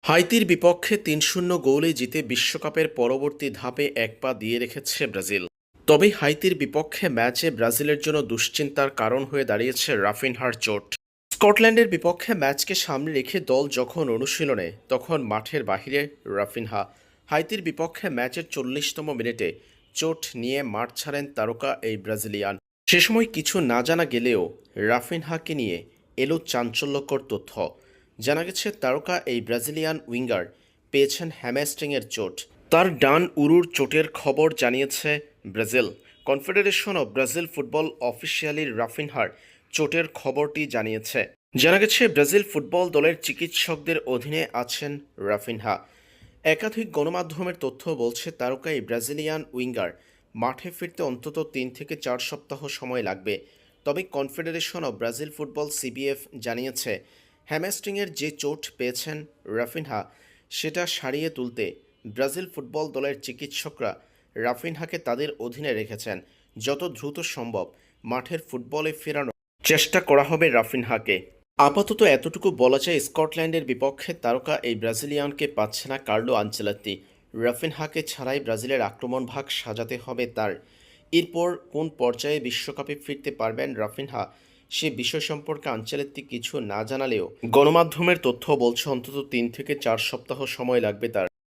হাইতির বিপক্ষে ৩-০ গোলে জিতে বিশ্বকাপের পরবর্তী ধাপে এক পা দিয়ে রেখেছে ব্রাজিল। তবে হাইতির বিপক্ষে ম্যাচে ব্রাজিলের জন্য দুশ্চিন্তার কারণ হয়ে দাঁড়িয়েছে রাফিনহার চোট। স্কটল্যান্ডের বিপক্ষে ম্যাচকে সামনে রেখে দল যখন অনুশীলনে, তখন মাঠের বাহিরে রাফিনহা। হাইতির বিপক্ষে ম্যাচের ৪০তম মিনিটে চোট নিয়ে মাঠ ছাড়েন তারকা এই ব্রাজিলিয়ান। সে সময় কিছু না জানা গেলেও রাফিনহাকে নিয়ে এলো চাঞ্চল্যকর তথ্য। জানা গেছে তারকা এই ব্রাজিলিয়ান উইঙ্গার পেয়েছেন হ্যামস্ট্রিংয়ের চোট। তার ডান উরুর চোটের খবর জানিয়েছে Brazil. Confederation of Brazil football officially রাফিনহার চোটের খবরটি জানিয়েছে। জানা গেছে ব্রাজিল ফুটবল দলের চিকিৎসকদের অধীনে আছেন রাফিনহা। একাধিক গণমাধ্যমের তথ্য বলছে তারকা এই ব্রাজিলিয়ান উইঙ্গার মাঠে ফিরতে অন্তত ৩ থেকে ৪ সপ্তাহ সময় লাগবে। তবে confederation of Brazil football CBF জানিয়েছে হ্যামস্ট্রিংয়ের যে চোট পেয়েছেন রাফিনহা সেটা সারিয়ে তুলতে ব্রাজিল ফুটবল দলের চিকিৎসকরা রাফিনহাকে তাদের অধীনে রেখেছেন। যত দ্রুত সম্ভব মাঠের ফুটবলে ফেরানোর চেষ্টা করা হবে রাফিনহাকে। আপাতত এতটুকু বলা যায়, স্কটল্যান্ডের বিপক্ষে তারকা এই ব্রাজিলিয়ানকে পাচ্ছে না কার্লো আনচেলত্তি। রাফিনহাকে ছাড়াই ব্রাজিলের আক্রমণ ভাগ সাজাতে হবে তার। এরপর কোন পর্যায়ে বিশ্বকাপে ফিরতে পারবেন রাফিনহা সে বিষয় সম্পর্কে আনচেলত্তি কিছু না জানালেও গণমাধ্যমের তথ্য বলছে অন্তত ৩ থেকে ৪ সপ্তাহ সময় লাগবে তার।